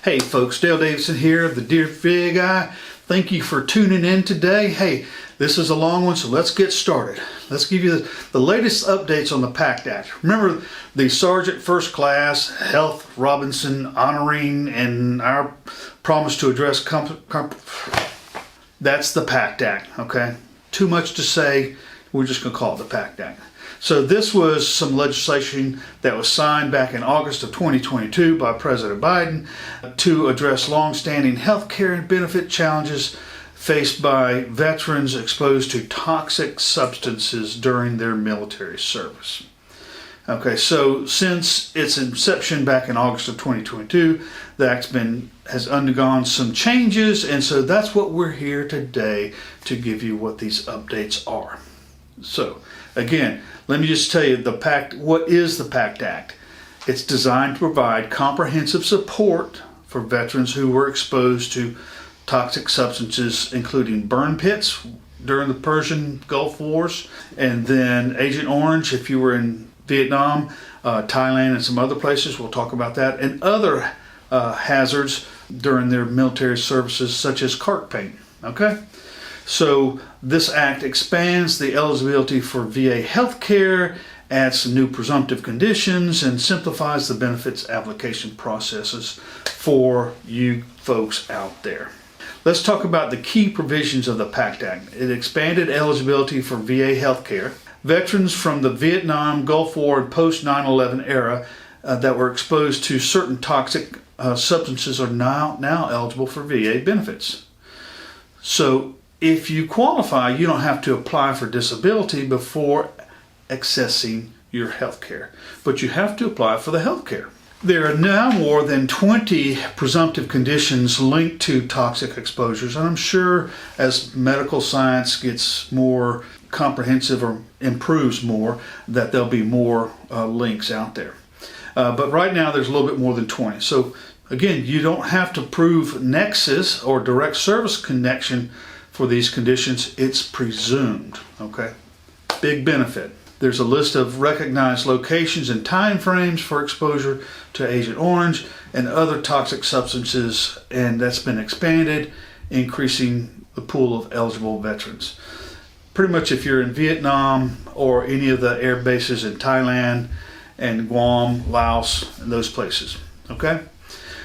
Hey folks, Dale Davidson here, the Deer VA guy. Thank you for tuning in today. Hey, this is a long one, so let's get started. Let's give you the latest updates on the PACT Act. Remember the Sergeant First Class Health Robinson honoring and our promise to address that's the PACT Act, okay? Too much to say, we're just gonna call it the PACT Act. So this was some legislation that was signed back in August of 2022 by President Biden to address long-standing health care and benefit challenges faced by veterans exposed to toxic substances during their military service. Okay, so since its inception back in August of 2022, the Act has undergone some changes, and so that's what we're here today to give you what these updates are. So, again, let me just tell you what is the PACT Act? It's designed to provide comprehensive support for veterans who were exposed to toxic substances, including burn pits during the Persian Gulf Wars, and then Agent Orange if you were in Vietnam, Thailand, and some other places. We'll talk about that, and other hazards during their military services, such as carc paint. Okay? So this act expands the eligibility for VA health care, adds some new presumptive conditions, and simplifies the benefits application processes for you folks out there. Let's talk about the key provisions of the PACT Act. It expanded eligibility for VA health care. Veterans from the Vietnam, Gulf War, and post 9/11 era that were exposed to certain toxic substances are now eligible for VA benefits. So if you qualify, you don't have to apply for disability before accessing your health care, but you have to apply for the health care. There are now more than 20 presumptive conditions linked to toxic exposures, and I'm sure as medical science gets more comprehensive or improves more, that there'll be more links out there. But right now there's a little bit more than 20. So again, you don't have to prove nexus or direct service connection for these conditions. It's presumed, okay? Big benefit. There's a list of recognized locations and time frames for exposure to Agent Orange and other toxic substances, and that's been expanded, increasing the pool of eligible veterans. Pretty much if you're in Vietnam or any of the air bases in Thailand and Guam, Laos, and those places, okay?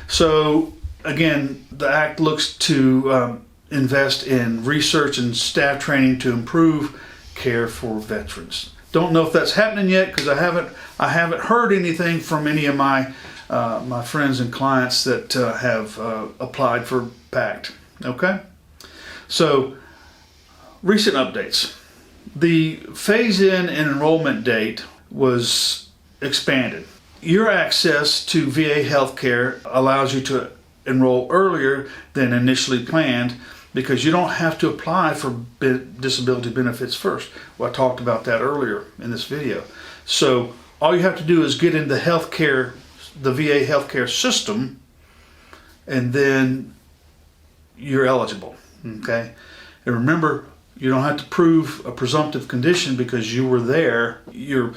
So again, the Act looks to invest in research and staff training to improve care for veterans. Don't know if that's happening yet because I haven't heard anything from any of my friends and clients that have applied for PACT. Okay, so recent updates: the phase-in and enrollment date was expanded. Your access to VA healthcare allows you to enroll earlier than initially planned, because you don't have to apply for disability benefits first. Well, I talked about that earlier in this video. So all you have to do is get into the VA healthcare system, and then you're eligible, okay? And remember, you don't have to prove a presumptive condition because you were there. Your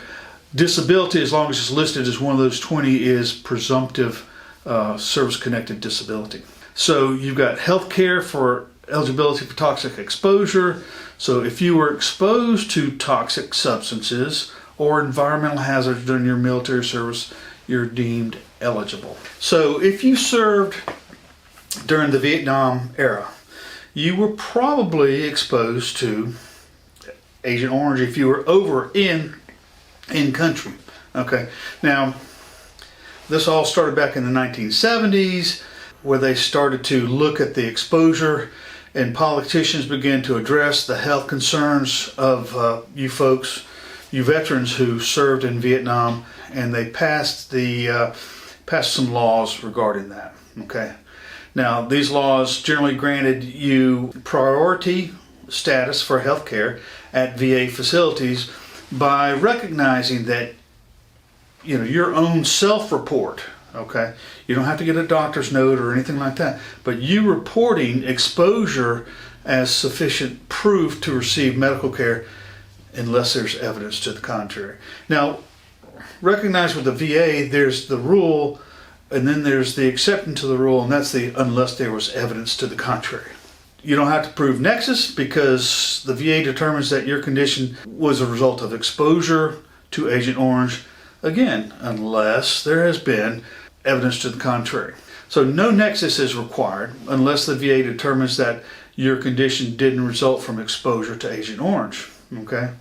disability, as long as it's listed as one of those 20, is presumptive service-connected disability. So you've got health care for eligibility for toxic exposure. So if you were exposed to toxic substances or environmental hazards during your military service, you're deemed eligible. So if you served during the Vietnam era, you were probably exposed to Agent Orange if you were over in country. Okay, now this all started back in the 1970s, where they started to look at the exposure, and politicians began to address the health concerns of you folks, you veterans who served in Vietnam, and they passed some laws regarding that. Okay, now these laws generally granted you priority status for health care at VA facilities by recognizing that your own self-report. Okay, you don't have to get a doctor's note or anything like that, but you reporting exposure as sufficient proof to receive medical care unless there's evidence to the contrary. Now, recognize with the VA, there's the rule And then there's the exception to the rule, and that's the unless there was evidence to the contrary. You don't have to prove nexus because the VA determines that your condition was a result of exposure to Agent Orange, again, unless there has been evidence to the contrary. So no nexus is required unless the VA determines that your condition didn't result from exposure to Agent Orange, okay?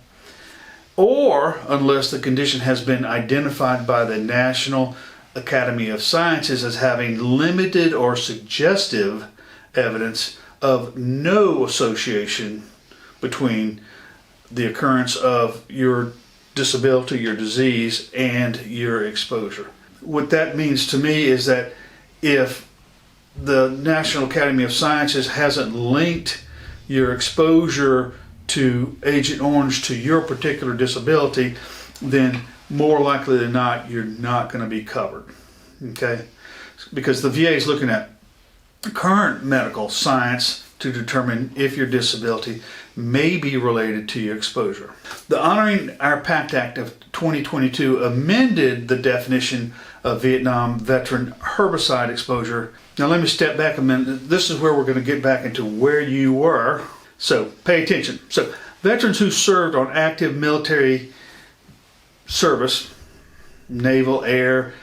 Or unless the condition has been identified by the National Academy of Sciences as having limited or suggestive evidence of no association between the occurrence of your disability, your disease, and your exposure. What that means to me is that if the National Academy of Sciences hasn't linked your exposure to Agent Orange to your particular disability, then more likely than not, you're not going to be covered, okay? Because the VA is looking at current medical science to determine if your disability may be related to your exposure. The Honoring Our PACT Act of 2022 amended the definition of Vietnam veteran herbicide exposure. Now let me step back a minute. This is where we're going to get back into where you were. So pay attention. So veterans who served on active military service, naval, air,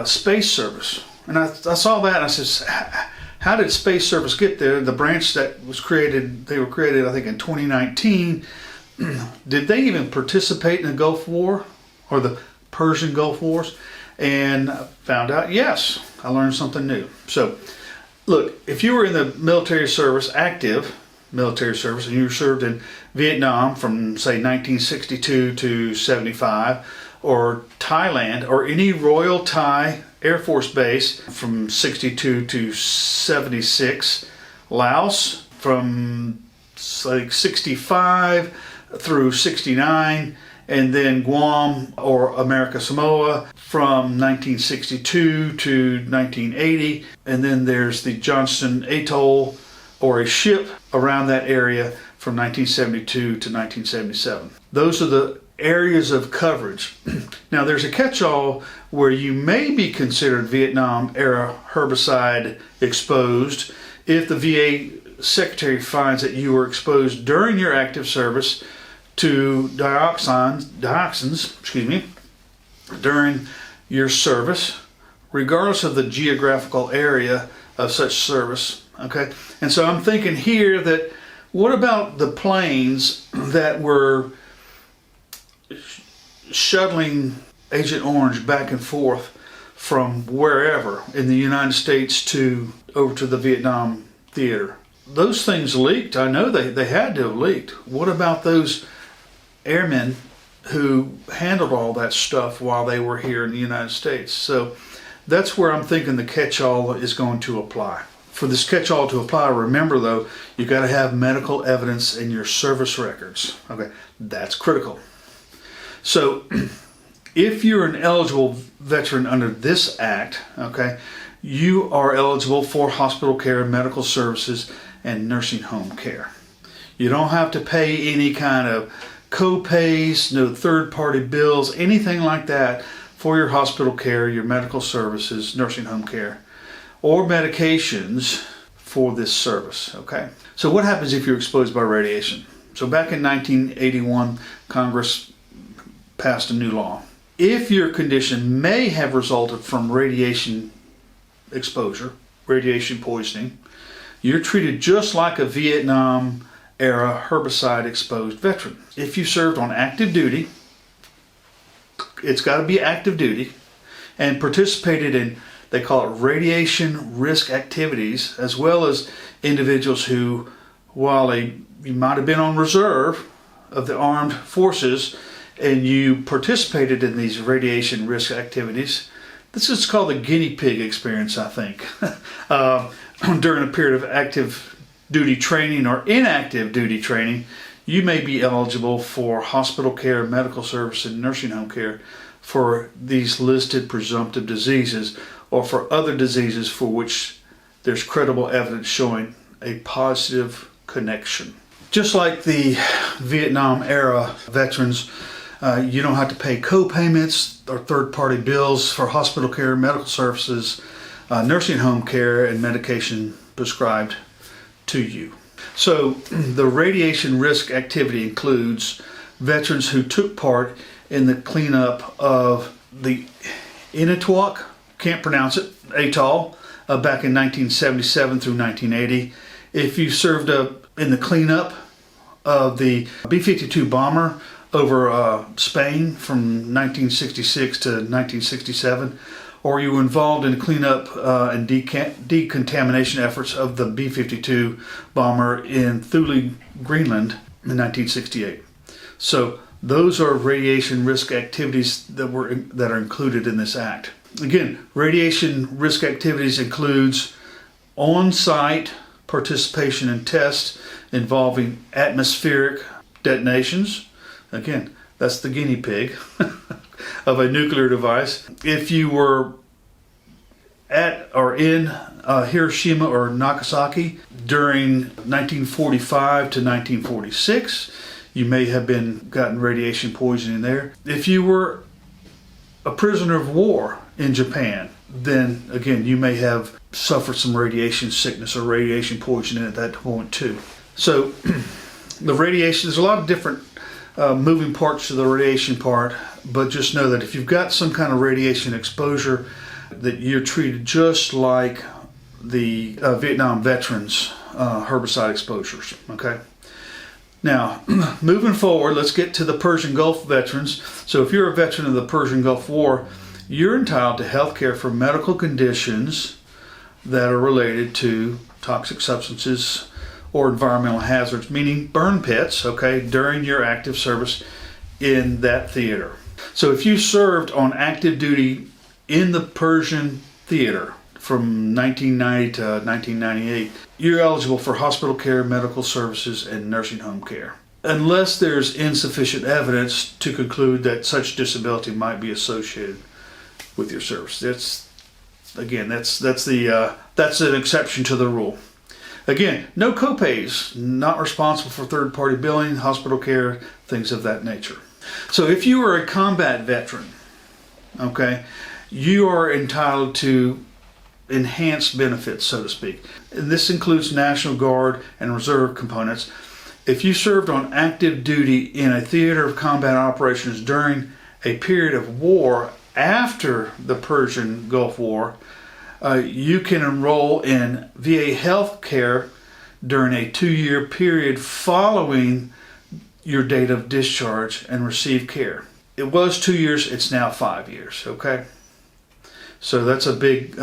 space service. And I saw that and I said, how did space service get there? The branch that was created, they were created I think in 2019. Did they even participate in the Gulf War or the Persian Gulf Wars? And I found out, yes, I learned something new. So look, if you were in the military service, active military service, and you served in Vietnam from say 1962 to 75, or Thailand, or any Royal Thai Air Force base from 62 to 76, Laos from like 65 through 69, and then Guam or America Samoa from 1962 to 1980, and then there's the Johnston Atoll or a ship around that area from 1972 to 1977. Those are the areas of coverage. Now there's a catch-all where you may be considered Vietnam era herbicide exposed if the VA secretary finds that you were exposed during your active service to dioxins, during your service, regardless of the geographical area of such service. Okay, and so I'm thinking here that what about the planes that were shuttling Agent Orange back and forth from wherever in the United States to over to the Vietnam theater? Those things leaked. I know they had to have leaked. What about those airmen who handled all that stuff while they were here in the United States? So that's where I'm thinking the catch-all is going to apply. For this catch-all to apply, remember though, you got to have medical evidence in your service records. Okay, that's critical. So if you're an eligible veteran under this act, okay, you are eligible for hospital care, medical services, and nursing home care. You don't have to pay any kind of co-pays, no third-party bills, anything like that for your hospital care, your medical services, nursing home care, or medications for this service, okay? So what happens if you're exposed by radiation? So back in 1981, Congress passed a new law. If your condition may have resulted from radiation exposure, radiation poisoning, you're treated just like a Vietnam era herbicide exposed veteran. If you served on active duty, it's got to be active duty, and participated in, they call it radiation risk activities, as well as individuals who, while you might have been on reserve of the armed forces and you participated in these radiation risk activities, this is called the guinea pig experience, I think, during a period of active duty training or inactive duty training, you may be eligible for hospital care, medical service, and nursing home care for these listed presumptive diseases, or for other diseases for which there's credible evidence showing a positive connection. Just like the Vietnam era veterans, you don't have to pay co-payments or third-party bills for hospital care, medical services, nursing home care and medication prescribed to you. So the radiation risk activity includes veterans who took part in the cleanup of the Inatawak, can't pronounce it, atoll, back in 1977 through 1980. If you served in the cleanup of the B-52 bomber over Spain from 1966 to 1967, or you were involved in cleanup and decontamination efforts of the B-52 bomber in Thule, Greenland in 1968. So those are radiation risk activities that are included in this act. Again, radiation risk activities includes on-site participation in tests involving atmospheric detonations. Again, that's the guinea pig of a nuclear device. If you were at or in Hiroshima or Nagasaki during 1945 to 1946, you may have gotten radiation poisoning there. If you were a prisoner of war in Japan, then again you may have suffered some radiation sickness or radiation poisoning at that point too. So the radiation, there's a lot of different moving parts to the radiation part, but just know that if you've got some kind of radiation exposure, that you're treated just like the Vietnam veterans' herbicide exposures. Okay. Now, moving forward, let's get to the Persian Gulf veterans. So if you're a veteran of the Persian Gulf War, you're entitled to health care for medical conditions that are related to toxic substances or environmental hazards, meaning burn pits, okay, during your active service in that theater. So if you served on active duty in the Persian theater from 1990 to 1998, you're eligible for hospital care, medical services, and nursing home care, unless there's insufficient evidence to conclude that such disability might be associated with your service. That's an exception to the rule. Again, no copays, not responsible for third-party billing, hospital care, things of that nature. So if you are a combat veteran, okay, you are entitled to enhanced benefits, so to speak. And this includes National Guard and Reserve components. If you served on active duty in a theater of combat operations during a period of war after the Persian Gulf War, you can enroll in VA health care during a 2-year period following your date of discharge and receive care. It was 2 years, it's now 5 years, okay? So that's a big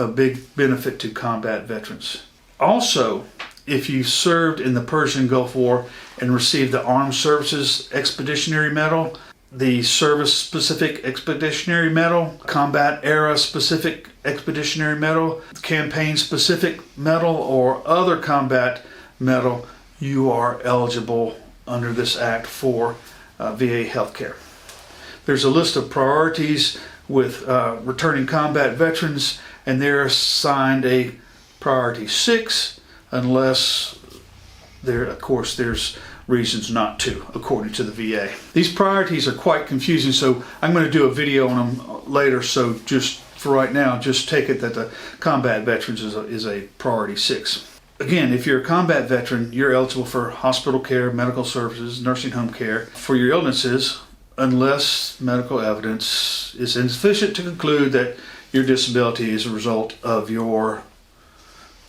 benefit to combat veterans. Also, if you served in the Persian Gulf War and received the Armed Services Expeditionary Medal, the Service Specific Expeditionary Medal, Combat Era Specific Expeditionary Medal, Campaign Specific Medal, or other combat medal, you are eligible under this act for VA healthcare. There's a list of priorities with returning combat veterans, and they're assigned a priority 6 unless there's reasons not to, according to the VA. These priorities are quite confusing, so I'm going to do a video on them later, so just for right now, just take it that the combat veterans is a priority 6. Again, if you're a combat veteran, you're eligible for hospital care, medical services, nursing home care for your illnesses, unless medical evidence is insufficient to conclude that your disability is a result of your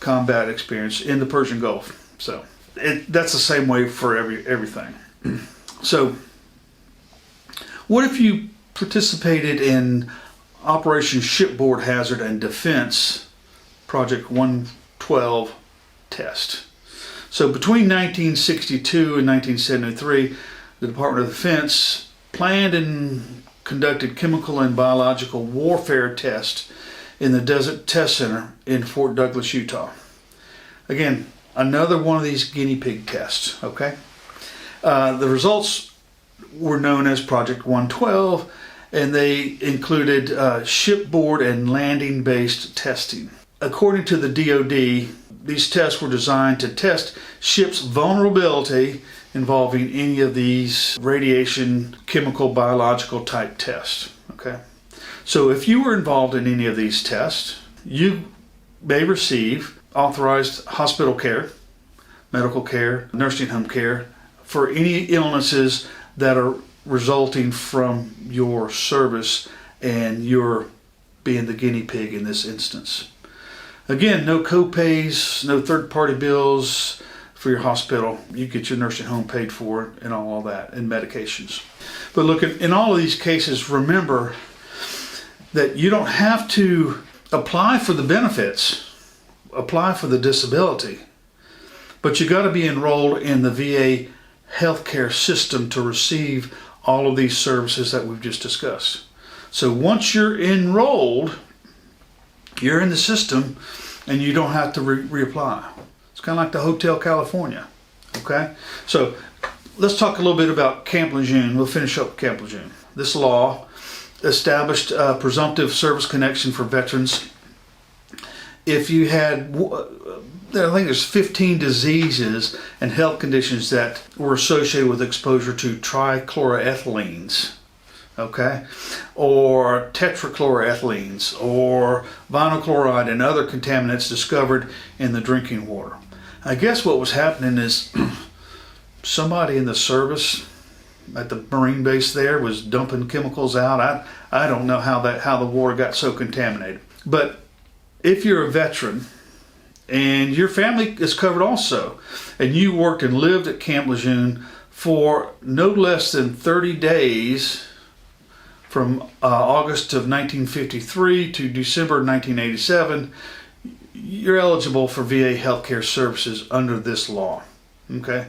combat experience in the Persian Gulf. So that's the same way for everything. So what if you participated in Operation Shipboard Hazard and Defense Project 112 test? So between 1962 and 1973, the Department of Defense planned and conducted chemical and biological warfare tests in the Desert Test Center in Fort Douglas, Utah. Again, another one of these guinea pig tests, okay? The results were known as Project 112, and they included shipboard and landing-based testing. According to the DoD, these tests were designed to test ships' vulnerability involving any of these radiation, chemical, biological type tests, okay? So if you were involved in any of these tests, you may receive authorized hospital care, medical care, nursing home care for any illnesses that are resulting from your service and you're being the guinea pig in this instance. Again, no co-pays, no third-party bills for your hospital. You get your nursing home paid for and all that, and medications. But look, in all of these cases, remember that you don't have to apply for the benefits, apply for the disability, but you got to be enrolled in the VA healthcare system to receive all of these services that we've just discussed. So once you're enrolled, you're in the system and you don't have to reapply. It's kind of like the Hotel California. Okay? So let's talk a little bit about Camp Lejeune. We'll finish up Camp Lejeune. This law established a presumptive service connection for veterans. If you had, I think there's 15 diseases and health conditions that were associated with exposure to trichloroethylenes, okay, or tetrachloroethylenes, or vinyl chloride and other contaminants discovered in the drinking water. I guess what was happening is somebody in the service at the Marine base there was dumping chemicals out. I don't know how the water got so contaminated. But if you're a veteran and your family is covered also, and you worked and lived at Camp Lejeune for no less than 30 days from August of 1953 to December 1987, you're eligible for VA healthcare services under this law. Okay?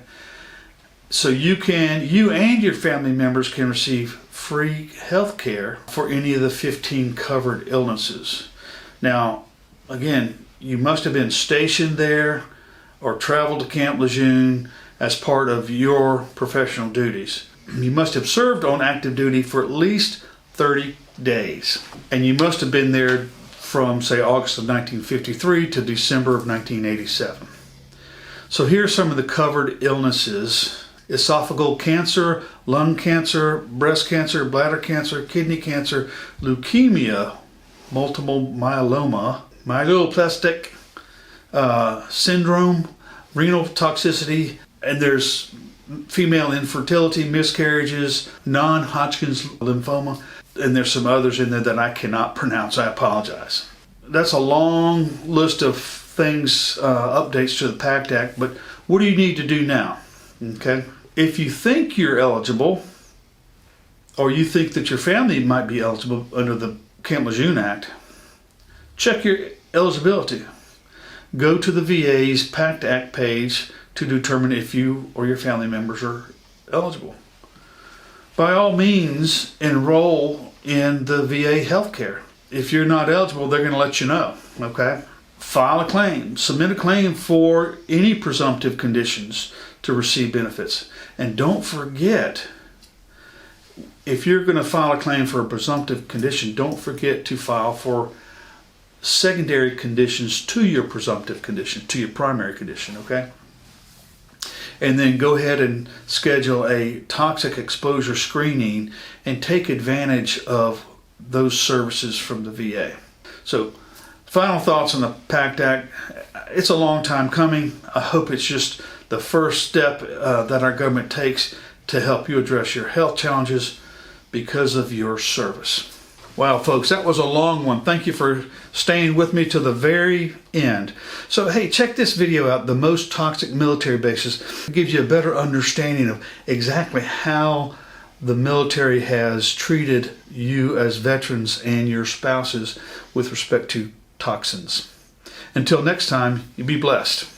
So you and your family members can receive free health care for any of the 15 covered illnesses. Now, again, you must have been stationed there or traveled to Camp Lejeune as part of your professional duties. You must have served on active duty for at least 30 days. And you must have been there from, say, August of 1953 to December of 1987. So here are some of the covered illnesses: esophageal cancer, lung cancer, breast cancer, bladder cancer, kidney cancer, leukemia, multiple myeloma, myelodysplastic syndrome, renal toxicity, and there's female infertility, miscarriages, non-Hodgkin's lymphoma, and there's some others in there that I cannot pronounce. I apologize. That's a long list of things, updates to the PACT Act, but what do you need to do now? Okay? If you think you're eligible, or you think that your family might be eligible under the Camp Lejeune Act, check your eligibility. Go to the VA's PACT Act page to determine if you or your family members are eligible. By all means, enroll in the VA healthcare. If you're not eligible, they're going to let you know. Okay? File a claim. Submit a claim for any presumptive conditions to receive benefits. And don't forget, if you're going to file a claim for a presumptive condition, don't forget to file for secondary conditions to your presumptive condition, to your primary condition, okay? And then go ahead and schedule a toxic exposure screening and take advantage of those services from the VA. So, final thoughts on the PACT Act. It's a long time coming. I hope it's just the first step that our government takes to help you address your health challenges because of your service. Wow, folks, that was a long one. Thank you for staying with me to the very end. So, hey, check this video out, The Most Toxic Military Bases. It gives you a better understanding of exactly how the military has treated you as veterans and your spouses with respect to toxins. Until next time, you be blessed.